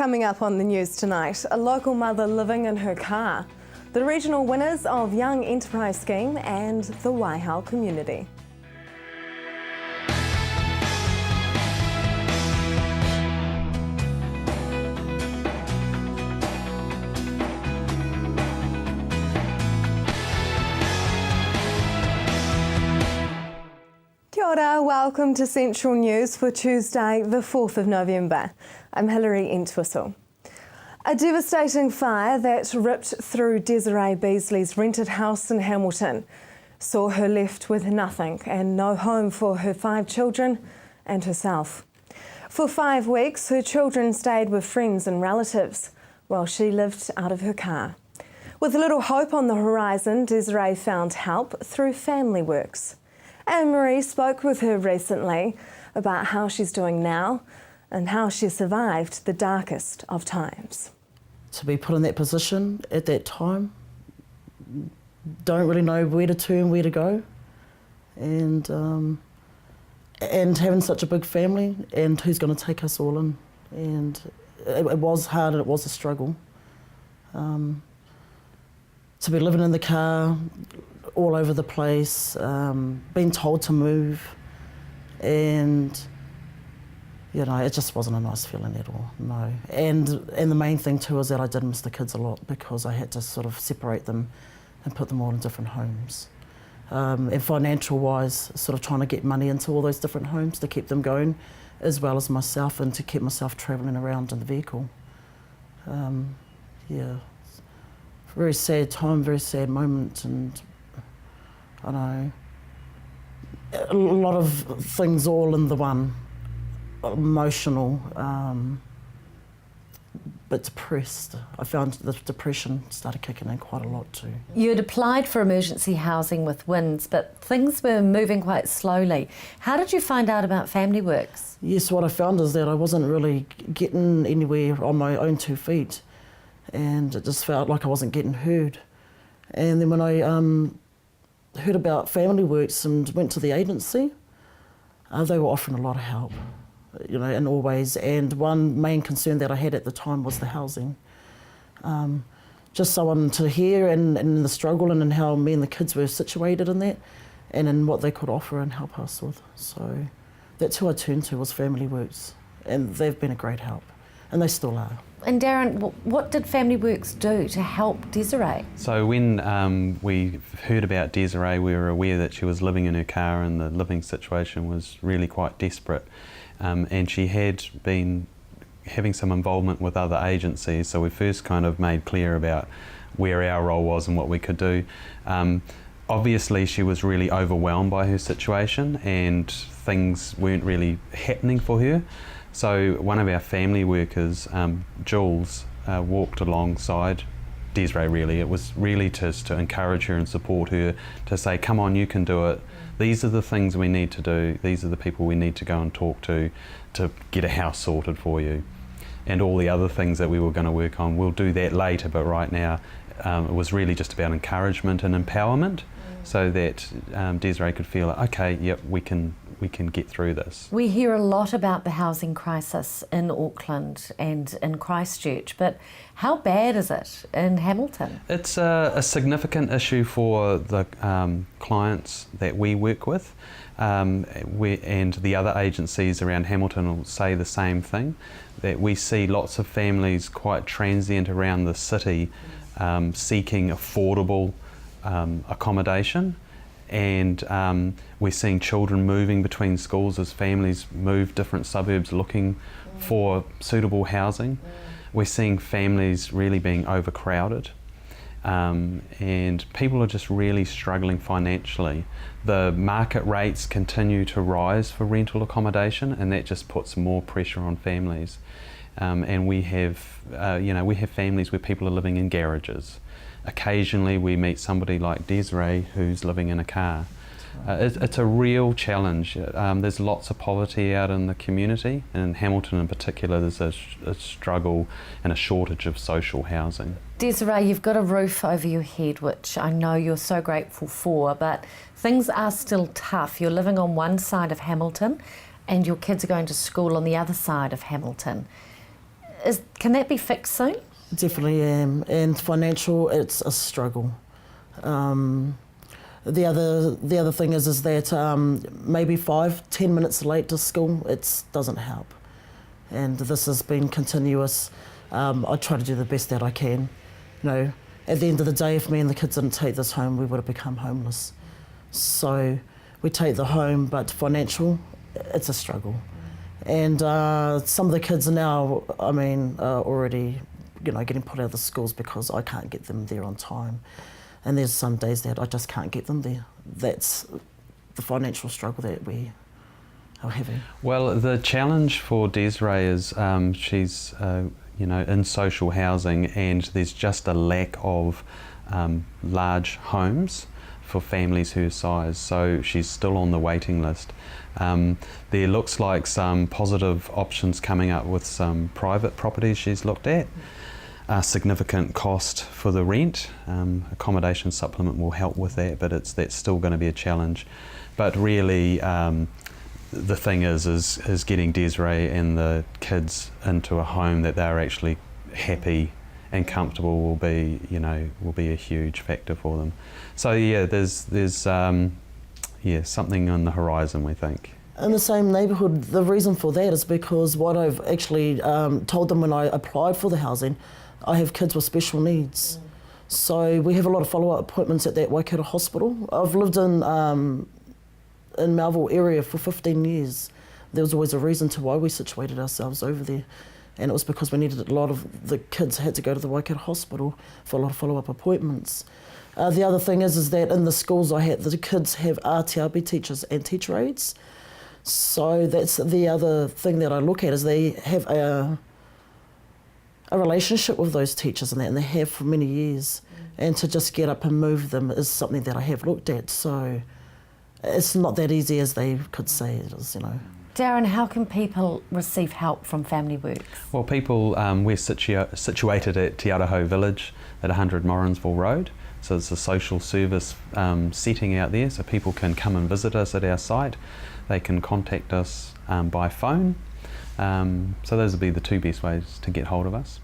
Coming up on the news tonight, a local mother living in her car, the regional winners of Young Enterprise Scheme and the Waihao community. Kia ora, welcome to Central News for Tuesday, the 4th of November. I'm Hilary Entwistle. A devastating fire that ripped through Desiree Beasley's rented house in Hamilton saw her left with nothing and no home for her 5 children and herself. For 5 weeks, her children stayed with friends and relatives while she lived out of her car. With little hope on the horizon, Desiree found help through Family Works. Anne-Marie spoke with her recently about how she's doing now and how she survived the darkest of times. To be put in that position at that time, don't really know where to turn, where to go, and having such a big family and who's going to take us all in, and it was hard and it was a struggle. To be living in the car, all over the place, being told to move, and you know, it just wasn't a nice feeling at all, no. And the main thing too is that I did miss the kids a lot because I had to sort of separate them and put them all in different homes. And financial wise, sort of trying to get money into all those different homes to keep them going, as well as myself, and to keep myself travelling around in the vehicle. Yeah, very sad time, very sad moment, and I know a lot of things all in the one. Emotional, but depressed. I found the depression started kicking in quite a lot too. You had applied for emergency housing with WINZ, but things were moving quite slowly. How did you find out about Family Works? Yes, what I found is that I wasn't really getting anywhere on my own 2 feet, and it just felt like I wasn't getting heard. And then when I heard about Family Works and went to the agency, they were offering a lot of help, you know, in all ways. And one main concern that I had at the time was the housing. Just someone to hear and the struggle and how me and the kids were situated in that, and in what they could offer and help us with. So that's who I turned to, was Family Works, and they've been a great help, and they still are. And Darren, what did Family Works do to help Desiree? So when we heard about Desiree, we were aware that she was living in her car and the living situation was really quite desperate. And she had been having some involvement with other agencies, so we first kind of made clear about where our role was and what we could do. Obviously she was really overwhelmed by her situation and things weren't really happening for her. So one of our family workers, Jules, walked alongside Desiree really. It was really just to encourage her and support her, to say, come on, you can do it. These are the things we need to do. These are the people we need to go and talk to get a house sorted for you. And all the other things that we were going to work on, we'll do that later, but right now it was really just about encouragement and empowerment, so that Desiree could feel like, okay, yep, we can get through this. We hear a lot about the housing crisis in Auckland and in Christchurch, but how bad is it in Hamilton? It's a significant issue for the clients that we work with, and the other agencies around Hamilton will say the same thing, that we see lots of families quite transient around the city seeking affordable accommodation. And we're seeing children moving between schools as families move different suburbs looking for suitable housing. We're seeing families really being overcrowded, and people are just really struggling financially. The market rates continue to rise for rental accommodation, and that just puts more pressure on families. And we have families where people are living in garages. Occasionally we meet somebody like Desiree who's living in a car. It's a real challenge. There's lots of poverty out in the community, and in Hamilton in particular there's a struggle and a shortage of social housing. Desiree, you've got a roof over your head, which I know you're so grateful for, but things are still tough. You're living on one side of Hamilton and your kids are going to school on the other side of Hamilton. Can that be fixed soon? Definitely am. And financial, it's a struggle. The other thing is that maybe 5-10 minutes late to school, it doesn't help. And this has been continuous. I try to do the best that I can. You know, at the end of the day, if me and the kids didn't take this home, we would have become homeless. So we take the home, but financial, it's a struggle. And some of the kids now, I mean, are already, you know, getting put out of the schools because I can't get them there on time. And there's some days that I just can't get them there. That's the financial struggle that we are having. Well, the challenge for Desiree is she's you know, in social housing, and there's just a lack of large homes for families her size, so she's still on the waiting list. There looks like some positive options coming up with some private properties she's looked at. A significant cost for the rent. Accommodation supplement will help with that, but that's still going to be a challenge. But really, the thing is getting Desiree and the kids into a home that they're actually happy and comfortable will be a huge factor for them. So yeah, there's something on the horizon, we think. In the same neighbourhood, the reason for that is because what I've actually told them when I applied for the housing, I have kids with special needs. So we have a lot of follow-up appointments at that Waikato hospital. I've lived in Melville area for 15 years. There was always a reason to why we situated ourselves over there. And it was because we needed a lot of the kids had to go to the Waikato hospital for a lot of follow-up appointments. The other thing is that in the schools the kids have RTRB teachers and teacher aides. So that's the other thing that I look at, is they have a relationship with those teachers and they have for many years. And to just get up and move them is something that I have looked at. So it's not that easy as they could say it is, you know. Darren, how can people receive help from Family Works? Well, people, we're situated at Te Araho Village at 100 Morrinsville Road. So it's a social service setting out there, so people can come and visit us at our site. They can contact us by phone. So those will be the two best ways to get hold of us.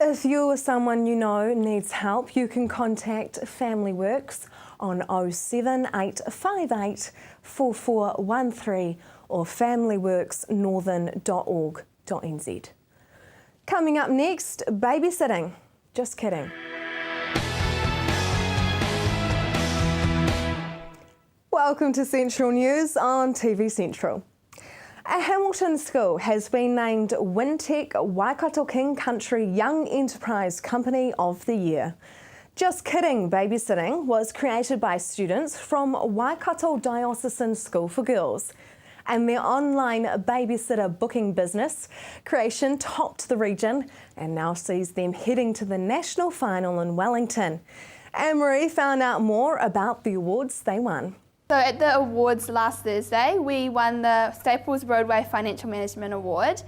If you or someone you know needs help, you can contact Family Works on 07858 4413 or familyworksnorthern.org.nz. Coming up next, babysitting. Just kidding. Welcome to Central News on TV Central. A Hamilton school has been named Wintec Waikato King Country Young Enterprise Company of the Year. Just Kidding Babysitting was created by students from Waikato Diocesan School for Girls, and their online babysitter booking business creation topped the region and now sees them heading to the national final in Wellington. Anne-Marie found out more about the awards they won. So at the awards last Thursday, we won the Staples Roadway Financial Management Award.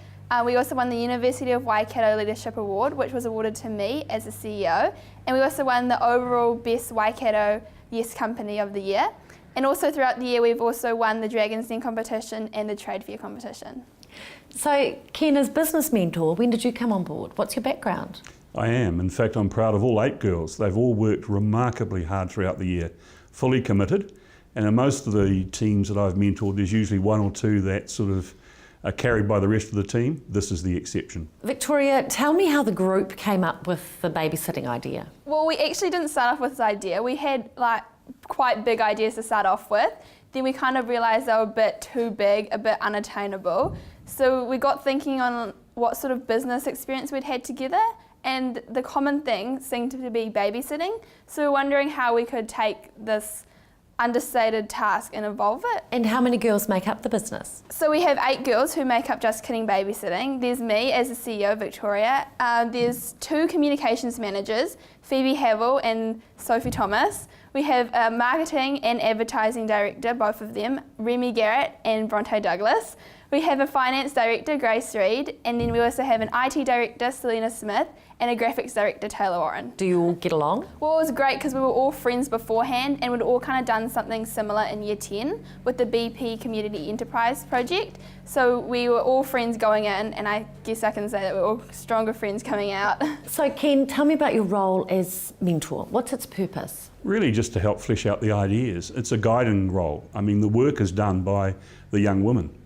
We also won the University of Waikato Leadership Award, which was awarded to me as the CEO. And we also won the overall Best Waikato Yes Company of the Year. And also throughout the year, we've also won the Dragon's Den competition and the Trade Fair competition. So, Ken, as business mentor, when did you come on board? What's your background? I am. In fact, I'm proud of all 8 girls. They've all worked remarkably hard throughout the year, fully committed. And in most of the teams that I've mentored, there's usually 1 or 2 that sort of are carried by the rest of the team. This is the exception. Victoria, tell me how the group came up with the babysitting idea. Well, we actually didn't start off with this idea. We had quite big ideas to start off with. Then we kind of realised they were a bit too big, a bit unattainable. So we got thinking on what sort of business experience we'd had together, and the common thing seemed to be babysitting. So we were wondering how we could take this understated task and evolve it. And how many girls make up the business? So we have 8 girls who make up Just Kidding Babysitting. There's me as the CEO, Victoria. There's 2 communications managers, Phoebe Havel and Sophie Thomas. We have a marketing and advertising director, both of them, Remy Garrett and Bronte Douglas. We have a finance director, Grace Reed, and then we also have an IT director, Selena Smith, and a graphics director, Taylor Warren. Do you all get along? Well, it was great because we were all friends beforehand and we'd all kind of done something similar in year 10 with the BP Community Enterprise project. So we were all friends going in, and I guess I can say that we're all stronger friends coming out. So Ken, tell me about your role as mentor. What's its purpose? Really just to help flesh out the ideas. It's a guiding role. I mean, the work is done by the young women.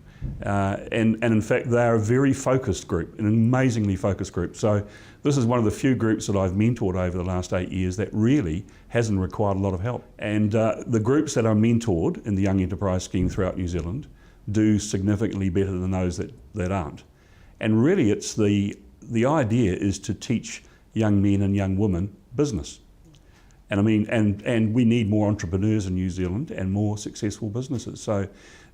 And in fact, they are a very focused group, an amazingly focused group. So this is one of the few groups that I've mentored over the last 8 years that really hasn't required a lot of help. And the groups that are mentored in the Young Enterprise Scheme throughout New Zealand do significantly better than those that aren't. And really it's the idea is to teach young men and young women business. And I mean, and we need more entrepreneurs in New Zealand and more successful businesses. So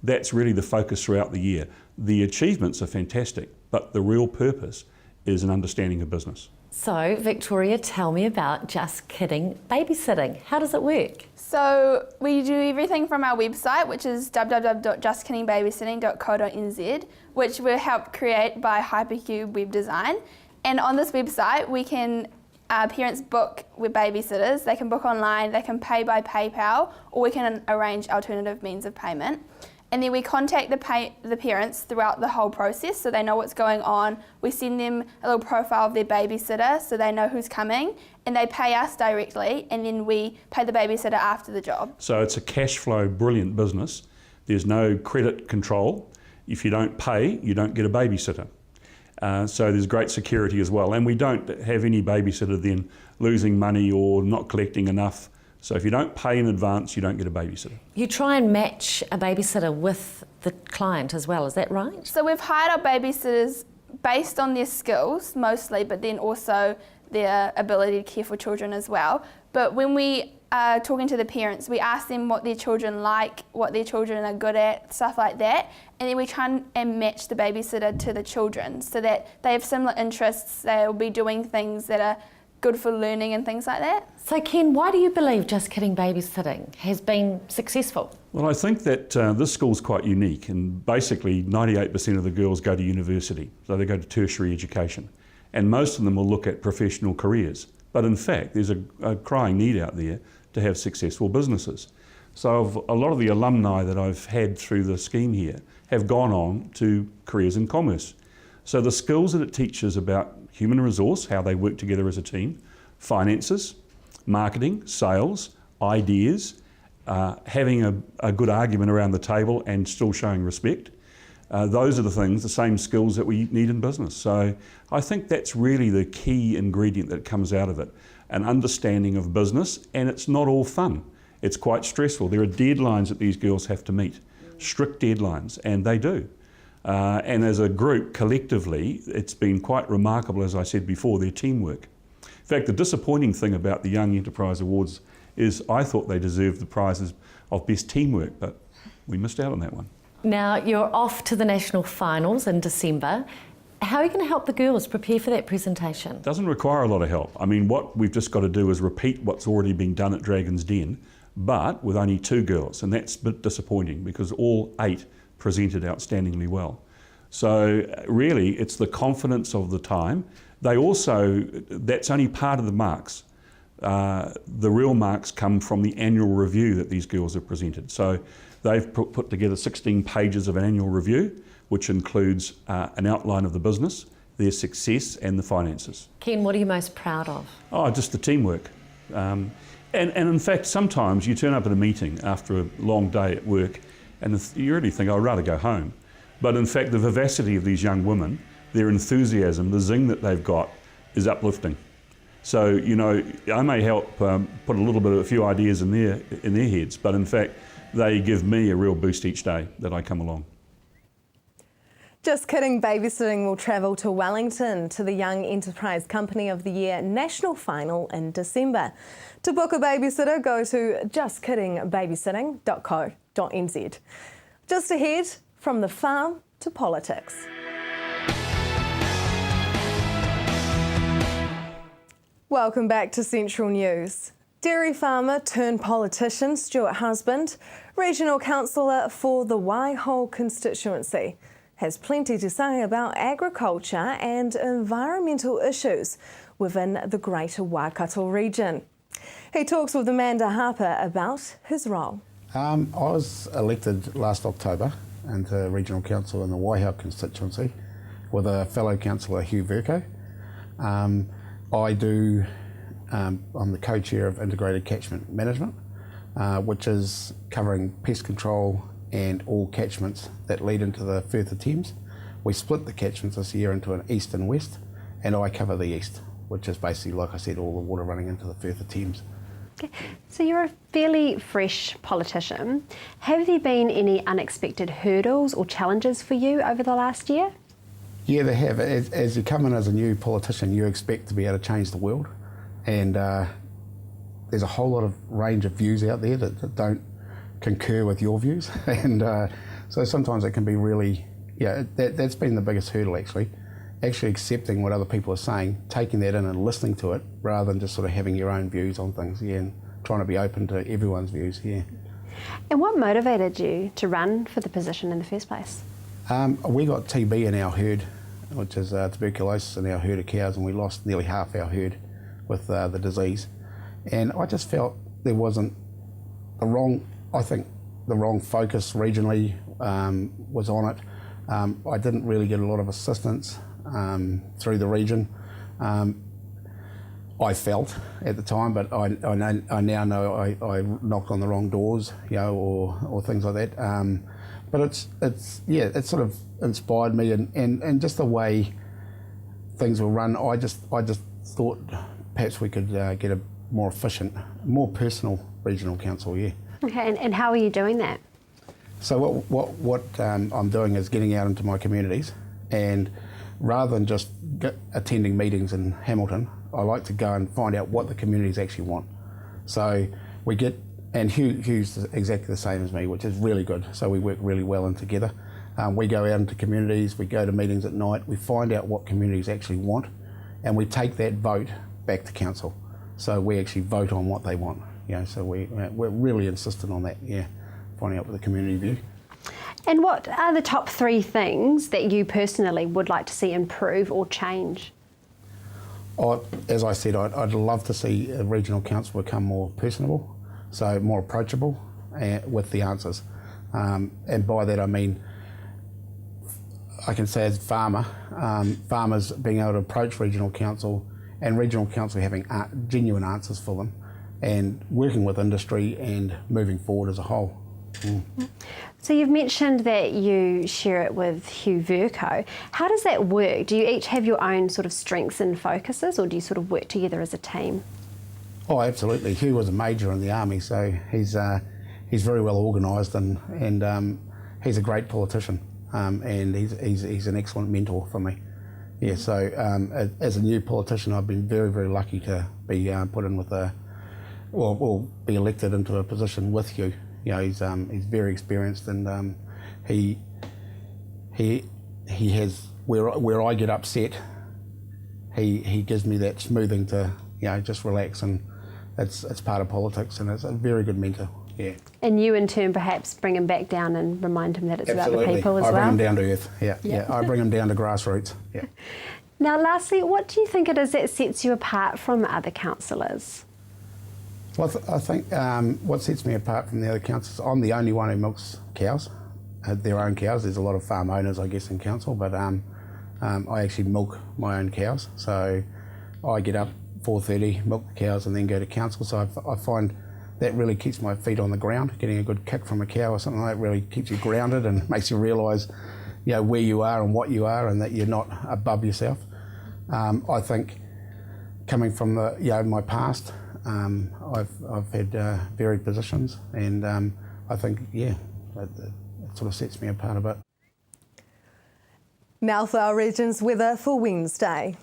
that's really the focus throughout the year. The achievements are fantastic, but the real purpose is an understanding of business. So Victoria, tell me about Just Kidding Babysitting. How does it work? So we do everything from our website, which is www.justkiddingbabysitting.co.nz, which we're helped create by Hypercube Web Design. And on this website, we can parents book with babysitters. They can book online, they can pay by PayPal, or we can arrange alternative means of payment. And then we contact the parents throughout the whole process so they know what's going on. We send them a little profile of their babysitter so they know who's coming, and they pay us directly, and then we pay the babysitter after the job. So it's a cash flow brilliant business. There's no credit control. If you don't pay, you don't get a babysitter. So there's great security as well. And we don't have any babysitter then losing money or not collecting enough. So if you don't pay in advance, you don't get a babysitter. You try and match a babysitter with the client as well, is that right? So we've hired our babysitters based on their skills mostly, but then also their ability to care for children as well. But when we are talking to the parents, we ask them what their children like, what their children are good at, stuff like that. And then we try and match the babysitter to the children so that they have similar interests, they'll be doing things that are good for learning and things like that. So Ken, why do you believe Just Kidding Babysitting has been successful? Well, I think that this school's quite unique, and basically 98% of the girls go to university, so they go to tertiary education. And most of them will look at professional careers. But in fact, there's a crying need out there to have successful businesses. So a lot of the alumni that I've had through the scheme here have gone on to careers in commerce. So the skills that it teaches about human resource, how they work together as a team, finances, marketing, sales, ideas, having a good argument around the table and still showing respect. Those are the things, the same skills that we need in business. So I think that's really the key ingredient that comes out of it, an understanding of business, and it's not all fun. It's quite stressful. There are deadlines that these girls have to meet, strict deadlines, and they do. And as a group, collectively, it's been quite remarkable, as I said before, their teamwork. In fact, the disappointing thing about the Young Enterprise Awards is I thought they deserved the prizes of best teamwork, but we missed out on that one. Now, you're off to the national finals in December. How are you going to help the girls prepare for that presentation? Doesn't require a lot of help. I mean, what we've just got to do is repeat what's already been done at Dragon's Den, but with only 2 girls, and that's a bit disappointing because all 8 presented outstandingly well. So really, it's the confidence of the time. They also, that's only part of the marks. The real marks come from the annual review that these girls have presented. So they've put together 16 pages of an annual review, which includes an outline of the business, their success and the finances. Ken, what are you most proud of? Oh, just the teamwork. And in fact, sometimes you turn up at a meeting after a long day at work and you really think, I'd rather go home. But in fact, the vivacity of these young women, their enthusiasm, the zing that they've got is uplifting. So, you know, I may help put a few ideas in their heads, but in fact, they give me a real boost each day that I come along. Just Kidding Babysitting will travel to Wellington to the Young Enterprise Company of the Year National Final in December. To book a babysitter, go to justkiddingbabysitting.co.nz. Just ahead, from the farm to politics. Welcome back to Central News. Dairy farmer turned politician Stuart Husband, regional councillor for the Waiho constituency, has plenty to say about agriculture and environmental issues within the Greater Waikato region. He talks with Amanda Harper about his role. I was elected last October into regional council in the Waiho constituency with a fellow councillor, Hugh Vercoe. I'm the co-chair of Integrated Catchment Management, which is covering pest control and all catchments that lead into the Firth of Thames. We split the catchments this year into an east and west, and I cover the east, which is basically, like I said, all the water running into the Firth of Thames. Okay. So you're a fairly fresh politician. Have there been any unexpected hurdles or challenges for you over the last year? Yeah, they have. As you come in as a new politician, you expect to be able to change the world, and there's a whole lot of range of views out there that don't concur with your views, and so sometimes it can be really, that's been the biggest hurdle actually accepting what other people are saying, taking that in and listening to it, rather than just sort of having your own views on things, and trying to be open to everyone's views, And what motivated you to run for the position in the first place? We got TB in our herd, which is tuberculosis in our herd of cows, and we lost nearly half our herd with the disease. And I just felt there wasn't the wrong focus regionally was on it. I didn't really get a lot of assistance through the region. I felt at the time, but I now know I knocked on the wrong doors, or things like that. But it sort of inspired me, and just the way things were run. I just thought perhaps we could get a more efficient, more personal regional council. Okay, and how are you doing that? So what I'm doing is getting out into my communities, and rather than just attending meetings in Hamilton, I like to go and find out what the communities actually want. So we get, and Hugh's exactly the same as me, which is really good. So we work really well together. We go out into communities, we go to meetings at night, we find out what communities actually want, and we take that vote back to council. So we actually vote on what they want. So we're really insistent on that. Finding out what the community view. And what are the top 3 things that you personally would like to see improve or change? As I said, I'd love to see a regional council become more personable, so more approachable with the answers. And by that I mean, I can say as a farmer, farmers being able to approach regional council, and regional council having genuine answers for them, and working with industry and moving forward as a whole. So you've mentioned that you share it with Hugh Vercoe. How does that work? Do you each have your own sort of strengths and focuses, or do you sort of work together as a team? Oh, absolutely. Hugh was a major in the army, so he's very well organised, and he's a great politician, and he's an excellent mentor for me. So as a new politician, I've been very, very lucky to be put in with be elected into a position with Hugh. He's very experienced, and he has where I get upset, he gives me that smoothing to just relax, and it's part of politics, and it's a very good mentor. And you in turn perhaps bring him back down and remind him that it's Absolutely. About the people as well. I bring him down to earth. I bring him down to grassroots. Now, lastly, what do you think it is that sets you apart from other councillors? Well, I think what sets me apart from the other councillors, I'm the only one who milks cows, their own cows. There's a lot of farm owners, I guess, in council, but I actually milk my own cows. So I get up 4:30, milk the cows, and then go to council. So I find that really keeps my feet on the ground. Getting a good kick from a cow or something like that really keeps you grounded and makes you realise, where you are and what you are, and that you're not above yourself. I think coming from my past, I've had varied positions, and I think it sort of sets me apart a bit. Now for our region's weather for Wednesday.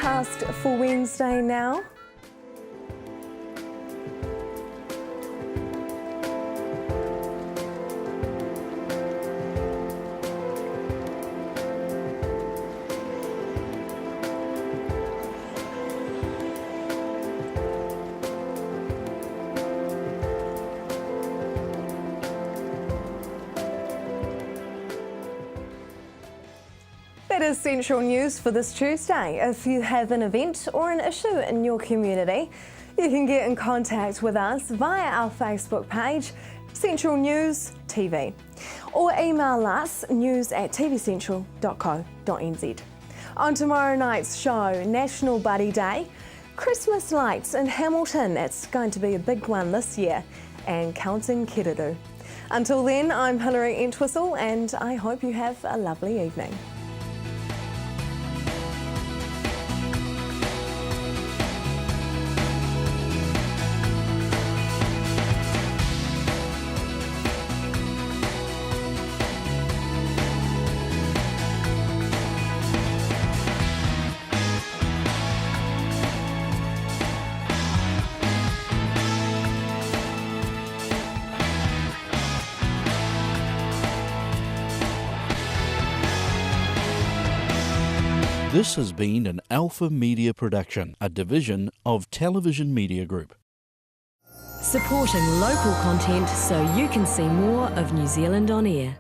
forecast for Wednesday now. That is Central News for this Tuesday. If you have an event or an issue in your community, you can get in contact with us via our Facebook page, Central News TV, or email us news@tvcentral.co.nz. On tomorrow night's show, National Buddy Day, Christmas lights in Hamilton, it's going to be a big one this year, and counting Kiruru. Until then, I'm Hilary Entwistle and I hope you have a lovely evening. This has been an Alpha Media production, a division of Television Media Group. Supporting local content so you can see more of New Zealand on air.